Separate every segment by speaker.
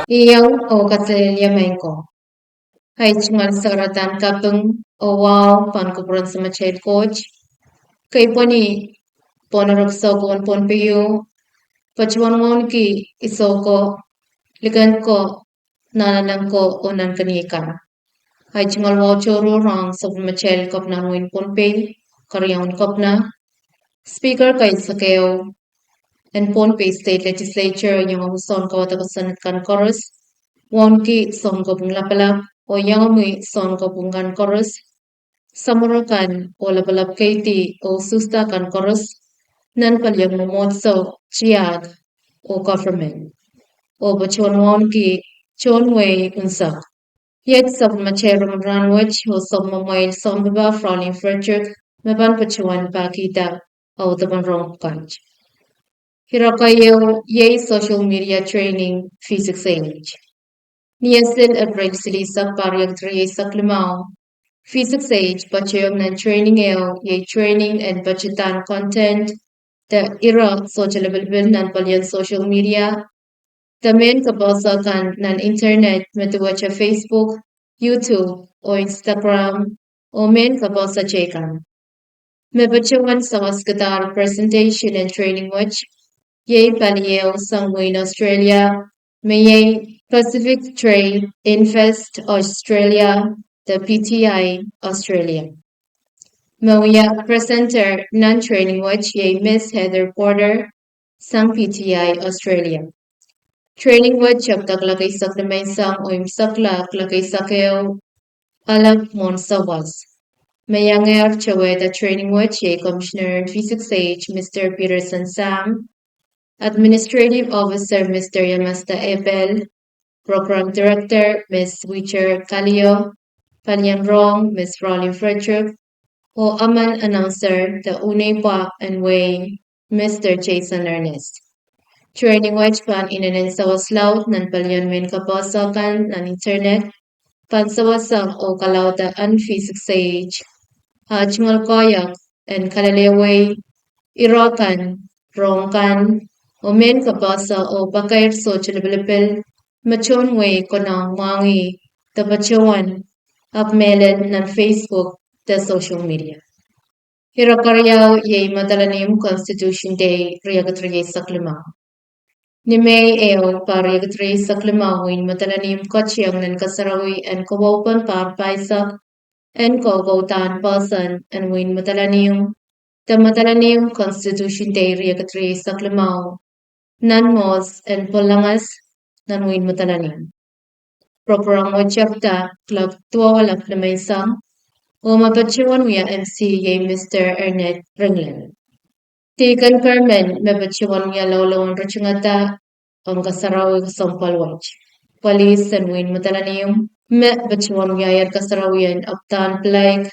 Speaker 1: Iyaw o katiliamenko. Hay chingal sagratan kapung o wow pan kupuran sa machet coach. Kay poni ponorok sokon pon piyo. Pachuan ngon ki isoko ligan ko nananang ko o nan kanikan. Hay chingal wow choro rang sa machel kop na win pon pay. Karyawan kop na. Speaker kay sakeo and pon pay state legislature yung son ko tagasan kan chorus. Wonki son ko pong lapalap o yangami son ko pong kan chorus. Samurokan o lapalap kaiti o susta kan chorus. Nan palyang momotso chiag o government. O bachon wonki chonway unsa. Yet sab macherum ranwich o sab mamoy sombaba frowning frederick maban pachuan pakita o taban rong kanch. Hirakayo yay social media training physics age. Niyasil April silisa pariag triye sa klimaw. Physics age pachayom ng training yay training and budgetan content. The era social available ng palyan social media. The main kabasa kan ng internet matuwa sa Facebook, YouTube, o Instagram, o main kabasa chekan. May bachawan sa waskatar presentation and training watch. Yay Paliel Sangwin Australia, Mayay Pacific Trade Invest Australia, the PTI Australia. Mawia Presenter Non-Training Watch Yay Miss Heather Porter, Sang PTI Australia. Training Watch of Taklakay Saklamay Sang Oim Sakla Klakay Sakeo Alag Monsawas. Mayanger Chaweta Training Watch Yay Commissioner Physics Age Mr. Peterson Sam. Administrative Officer Mr. Yamasta Ebel, Program Director Ms. Wicher Kalio, Panyanrong Ms. Rolly Frederick, o Aman Announcer the Unepa and Way Mr. Jason Ernest. Training watch pan inanin sa waslaw nan palyan min kapasakan nan internet pansawasang o kalauta an physics age hachmal koyak and kalaleway irakan rongkan o men kabasa o bakayr so chilibilipil machon way ko na wangi tabachawan upmailen ng Facebook the social media. Hirakaryaw yay matalanim Constitution Day riyagatri sa klima. Ni May eo pariyagatri sa klima win matalanim kochiyang ng kasarawi and kawapan parpaisak and kogautan pasan and win matalanim the matalanim Constitution Day riyagatri sa klima nan mos and pulangas nan win matalanim. Program wachapta club tuwalak na may sang o mabachuan wiya MC yay Mr. Ernest Ringland. Tikan Carmen mabachuan wiya lawlawan rachungata ang kasarawi sampalwach. Police and win matalanim me bachuan wiya yar kasarawiyan uptan plague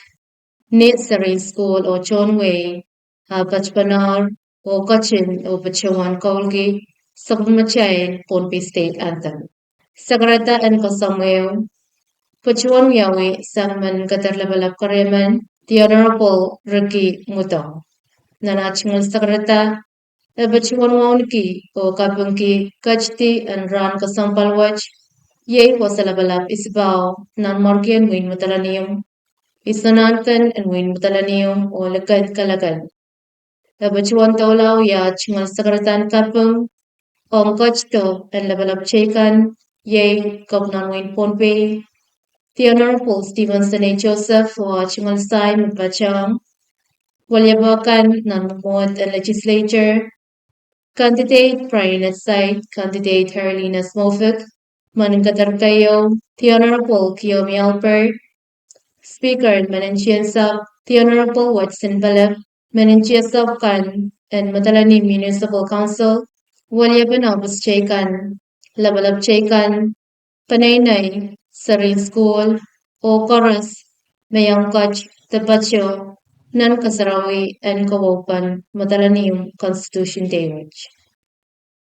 Speaker 1: need sarin school o chonway bachpanar o kachin o bachuan kaulgi Sagmachayan Ponpi State Anthem. Sagrada and Kosamweo, Pachuan Yawi, Sangman Katarlabalap Kareman, the Honorable Ricky Mutong. Nanachingal Sagrada, a Pachuan Wonki, O Kapunki, Kachti, and Ran Kasampalwach, Ye was a Labalap Isbao, Nan Morgan Win Mutalanium, Isanantan and Win Mutalanium, O Lakad Kalagan. A Pachuan Tolao Ya Chingal Sagratan Kapung, Ong Kochto and Levelap Chekan, Yay, Gopnan Wayne Ponpe, the Honorable Stevenson A. Joseph, or Chimal Sai Mupachang, Walyabakan, Nanmot and Legislature, Candidate Brian Side, Candidate Herlina Smofik, Manangatarkayo, the Honorable Kiyomi Alper, Speaker Menenchiansap, the Honorable Watson Balep, Menenchiasap Kan, and Matalani Municipal Council, Walyabanabas Chekan, Labalab Chekan, Panaynay, Sarin School, O Chorus, Mayang Kach, Tapacho, Nan Kasarawi, and Kawopan, Matalanim Constitution Day.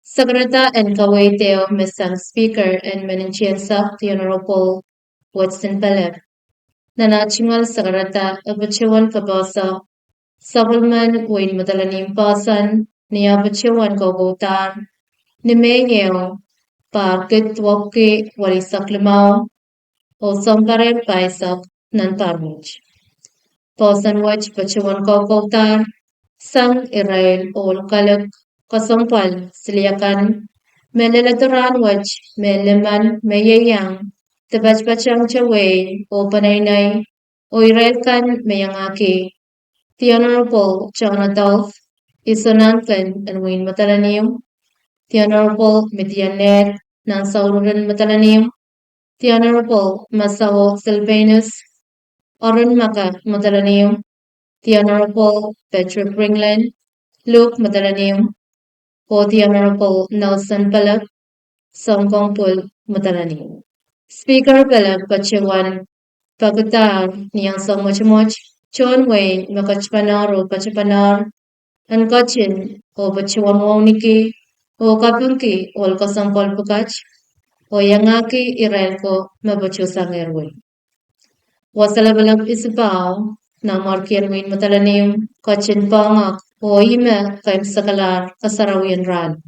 Speaker 1: Sagrada and Kaweteo, Mesang Speaker, and Menenchiansap, the Honorable Watson Balep. Nanachingal Sagrada, Abachuan Kabasa, Sabulman, Wayne Matalanim Pasan, Niabachuan Gogotan, Nimeo, Parkit wapke wali saklimao o sampare paisak nan parmuj. Posan wach pachuan kokautar sang Israel ol kalak kasampal siliakan melelaturan wach meleman meyayang tabachpachang chawe o panaynay o Israel kan mayangaki the Honorable John Adolph Isonankan and Wayne Matalanium, the Honorable Midianet Nansauran Matalanium, the Honorable Masao Silvanus Oren Maka Matalanium, the Honorable Patrick Ringland, Luke Matalanium, or the Honorable Nelson Palak, Songkongpul Matalanium. Speaker Palak Pachewan Pagutar Niang Songmochmoch, Chon Wayne Makachpanar or Pachapanar, and Kachin o Bachuamoniki o Kapunki o Kasampal Pukach o Yangaki Irelko Mabachusangerwe. Wasalabalab Isipao na Markian Win Matalanim Kachin Pangak o Ime Kaim Sakalar Kasarawian Ran.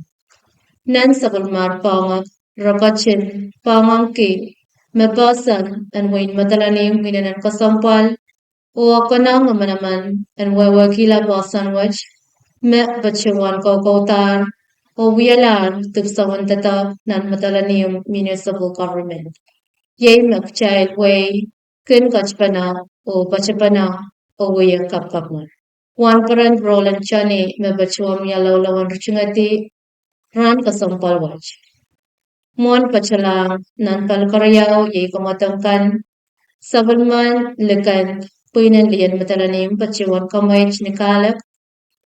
Speaker 1: Nan Sakulmar Pangak Rakachin Pangangki Mepasan and Win Matalanim Minanan Kasampal o Akanang Manaman and Wewakila Basan Wach me bachuan kokautar o wialar tupsawan tatap nan matalaniyong municipal government. Yay child way kun kachpana o pachapana o wiya kapkapman. Wan parang Roland Chani me bachuam yalawlawan ruchungati ran kasampal watch. Mon pachalang nan palkarayaw yay kumatangkan sabalman lekan puinan liyan matalanim pachuan kamay chnikalak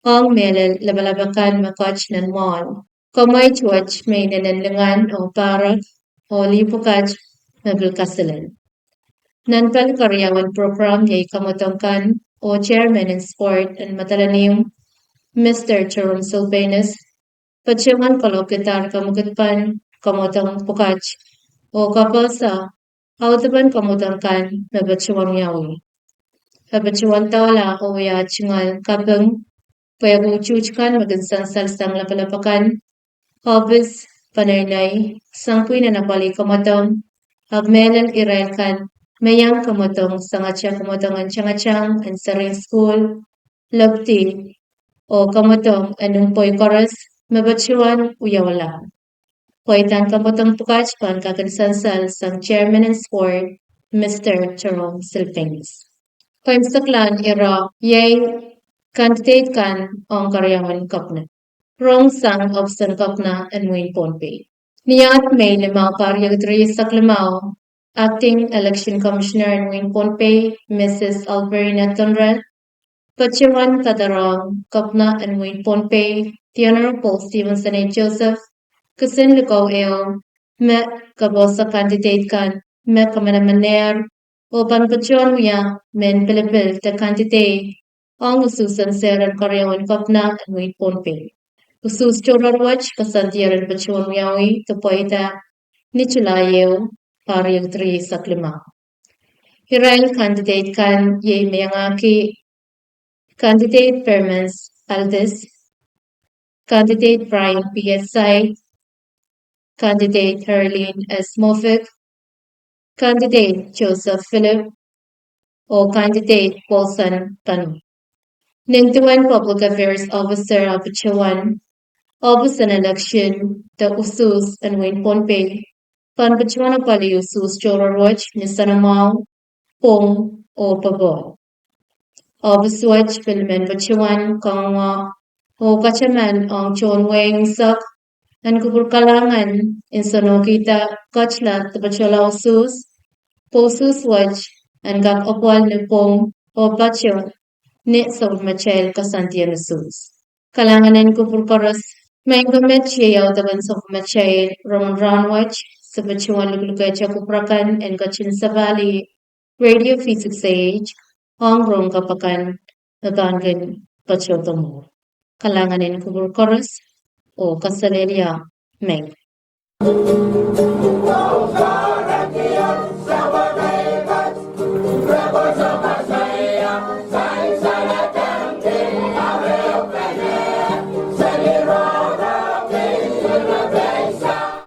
Speaker 1: ang melel labalabakan makach nan mon. Kamay chuach may nananlangan o parak o lipukach mabilkasalan. Nanpal karyawan program yay kamutangkan o chairman in sport and matalanim Mr. Jerome Silvanus. Pachiman palokitar kamukitpan kamutang pukach o kapasa autaban kamutangkan mabachuang yawi. Mabachuang tawala o yachingal kapang Pwede chuchkan magansan salsang lapalapakan, hobis, panaynay, sangkuy na napali kamatong, agmelan irailkan, mayang kamatong, sangatsyang kamatong ang tiyang and saring school, labti, o kamatong anong poy koras, mabachuan uyawala. Pwaitan kamatong pukach pan kakansansal sang chairman and sport, Mr. Jerome Silvanus. Kaimsaklan ira, yay, candidate kan ang karyawan kapna. Wrong sang option kapna and win ponpe. Niyat may lima paryagdri saklamao. Acting Election Commissioner and Win Ponpe, Mrs. Alberina Tunrell. Pachiwan Kadarong, Kapna and Win Ponpe, the Honorable Stevenson A. Joseph. Kasin Lukaw Eo, me kabosa candidate kan, me kamanamaner, o panpachuan wiya, men pilipil te candidate ang ususan seran karyawan kapna at wait ponpe. Usus chorarwach kasantiyaran pachuan wiyawi tupoita ni chulayew pariyag 3 sa klima. Hirail candidate kan ye mayangaki candidate Permans Aldis, candidate Brian PSI, candidate Herlene S. Moffat, candidate Joseph Philip, o candidate Paulson Tanu. Ningtuan Public Affairs Officer of Pachuan, Office and Election, the Usus and Wayne Ponpe, Pan Pachuana Pali Usus Chororoch, Nisanamau, Pong, o Pabo. Office Watch, Filmen Pachuan, Kangwa, o Kachaman, ang Chon Wang Sak, and Kupurkalangan, in Sonokita, Kachla, the Pachola Usus, Posus Watch, and Gak Opwal Nipong, o Pacho, ni sa Machel Kasantian Usus. Kalanganin ko purporos may gamit siya taban sa Machel Roman Ranwach sa Pachuan Luglugay Kuprakan and Kachin Savali Radio Physics Age ang rong kapakan nagangan Pachotomo. Kalanganin ko purporos o Kasaleria Meg.